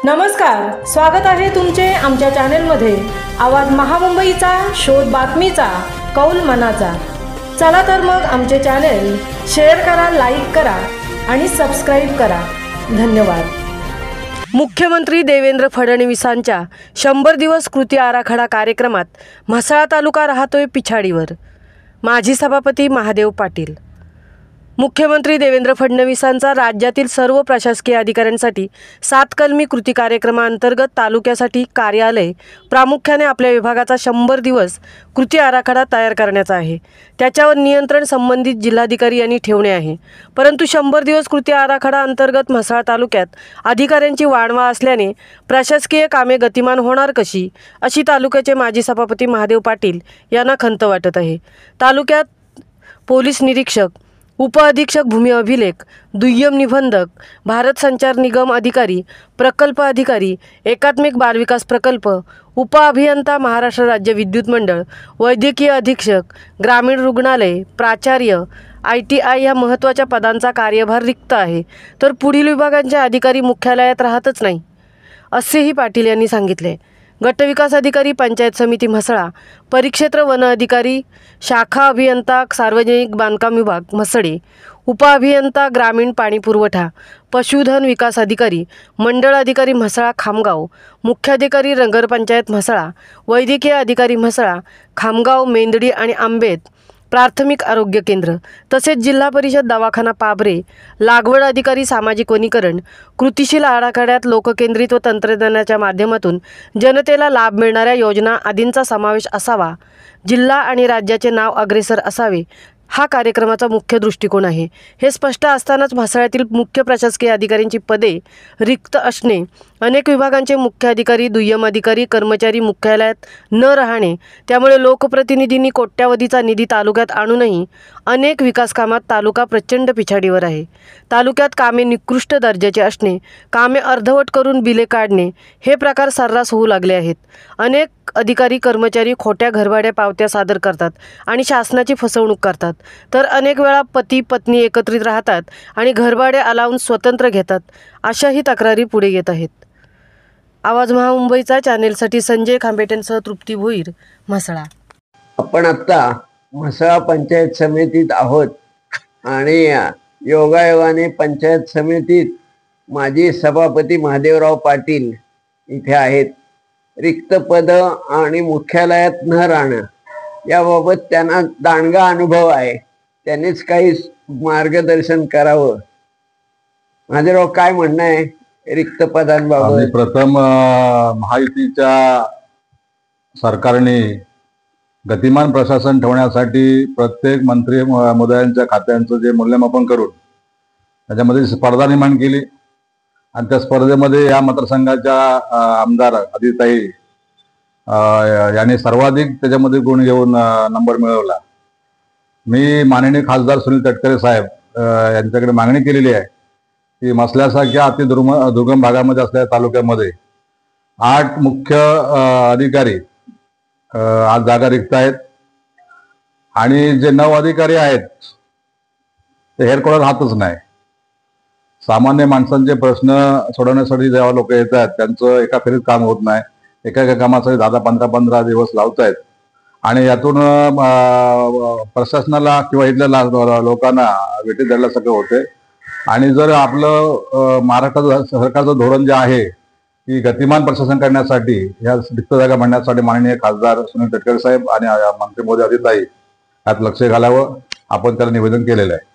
नमस्कार, स्वागत आहे तुमचे आमच्या चॅनेलमध्ये। आवाज महामुंबईचा, शोध बातमीचा, कौल मनाचा। चला तर मग आमचे चॅनेल शेअर करा, लाईक करा आणि सबस्क्राइब करा। धन्यवाद। मुख्यमंत्री देवेंद्र फडणवीसांच्या 100 दिवस कृती आराखडा कार्यक्रमात म्हसळा तालुका राहतोय पिछाडीवर। माजी सभापती महादेव पाटील। मुख्यमंत्री देवेंद्र फडणवीसांचा राज्यातील सर्व प्रशासकीय अधिकाऱ्यांसाठी 7 कलमी कृती कार्यक्रमांतर्गत तालुक्यासाठी कार्यालय प्रामुख्याने आपल्या विभागाचा 100 दिवस कृती आराखडा तयार करण्याचा आहे। त्याच्यावर नियंत्रण संबंधित जिल्हाधिकारी यांनी ठेवणे आहे। परंतु 100 दिवस कृती आराखडा अंतर्गत म्हसळा तालुक्यात अधिकाऱ्यांची वाढवा असल्याने प्रशासकीय कामे गतिमान होणार कशी, अशी तालुक्याचे माजी सभापती महादेव पाटील यांना खंत वाटत आहे। तालुक्यात पोलीस निरीक्षक, उपअधीक्षक भूमी अभिलेख, दुय्यम निबंधक, भारत संचार निगम अधिकारी, प्रकल्प अधिकारी, एकात्मिक बालविकास प्रकल्प, उपअभियंता, महाराष्ट्र राज्य विद्युत मंडळ, वैद्यकीय अधीक्षक, ग्रामीण रुग्णालय, प्राचार्य, ITI या महत्त्वाच्या पदांचा कार्यभार रिक्त आहे, तर पुढील विभागांचे अधिकारी मुख्यालयात राहतच नाही, असेही पाटील यांनी सांगितले। गटविकास अधिकारी, पंचायत समिती म्हसळा, परिक्षेत्र वन अधिकारी, शाखा अभियंता, सार्वजनिक बांधकाम विभाग म्हसळे, उपअभियंता, ग्रामीण पाणी पुरवठा, पशुधन विकास अधिकारी, मंडळ अधिकारी म्हसळा खामगाव, मुख्याधिकारी नगरपंचायत म्हसळा, वैद्यकीय अधिकारी म्हसळा खामगाव, मेंदडी आणि आंबेत, प्राथमिक आरोग्य केंद्र, तसेच जिल्हा परिषद दवाखाना पाभरे, लागवड अधिकारी, सामाजिक वनीकरण, कृतीशील आराखड्यात लोककेंद्रित व तंत्रज्ञानाच्या माध्यमातून जनतेला लाभ मिळणाऱ्या योजना आदींचा समावेश असावा। जिल्हा आणि राज्याचे नाव अग्रेसर असावे, हा कार्यक्रमाचा मुख्य दृष्टिकोन आहे। हे स्पष्ट असतानाच म्हसळ्यातील मुख्य प्रशासकीय अधिकाऱ्यांची पदे रिक्त असणे, अनेक विभागांचे मुख्य अधिकारी, दुय्यम अधिकारी, कर्मचारी मुख्यालयात न राहणे, त्यामुळे लोकप्रतिनिधींनी कोट्यावधीचा निधी तालुक्यात आणूनही अनेक विकास कामात तालुका प्रचंड पिछाडीवर आहे। तालुक्यात कामे निकृष्ट दर्जाचे असणे, कामे अर्धवट करून बिले काढणे हे प्रकार सर्रास होऊ लागले आहेत। अनेक अधिकारी कर्मचारी खोट्या घरभाड्या पावत्या सादर करतात आणि शासनाची फसवणूक करतात, तर अनेक वेळा पती पत्नी एकत्रित राहतात आणि घरभाडे अलाउन्स स्वतंत्र घेतात, अशाही तक्रारी पुढे येत आहेत। आवाज महामुंबईचा चॅनेलसाठी संजय खांबेटेंसह तृप्ती भोईर, म्हसळा। आपण आता म्हसळा पंचायत समितीत आहोत आणि योगायोगाने पंचायत समितीत माजी सभापती महादेवराव पाटील इथे आहेत। रिक्त पद आणि मुख्यालयात न राहणं याबाबत त्यांना दांडगा अनुभव आहे, त्यांनीच काही मार्गदर्शन करावं। महादेवराव, काय म्हणणं आहे रिक्त पदांबाबत? प्रथम महायुतीच्या सरकारने गतिमान प्रशासन ठेवण्यासाठी प्रत्येक मंत्री महोदयांच्या खात्यांचं जे मूल्यमापन करून त्याच्यामध्ये स्पर्धा निर्माण केली आणि त्या स्पर्धेमध्ये या मतदारसंघाच्या आमदार आदिताई यांनी सर्वाधिक त्याच्यामध्ये गुण घेऊन नंबर मिळवला। मी माननीय खासदार सुनील तटकरे साहेब यांच्याकडे मागणी केलेली आहे की मसल्यासारख्या अति दुर्गम भागामध्ये असलेल्या तालुक्यामध्ये 8 मुख्य अधिकारी आज जागा रिक्त आहेत आणि जे 9 अधिकारी आहेत ते हेडक्वार्टर राहतच नाही। सामान्य माणसांचे प्रश्न सोडवण्यासाठी जेव्हा लोक येतात त्यांचं एका फेरीत काम होत नाही, एका कामासाठी 10-15 दिवस लावतायत आणि यातून प्रशासनाला किंवा इथल्या लोकांना वेठी धरल्यासारखं होते। आणि जर आपलं महाराष्ट्र सरकारचं धोरण जे आहे की गतिमान प्रशासन करण्यासाठी या रिक्त जागा भरण्यासाठी माननीय खासदार सुनील तटकरे साहेब आणि मंत्री महोदय आदिताई यात लक्ष घालावं, आपण त्याला निवेदन केलेलं आहे।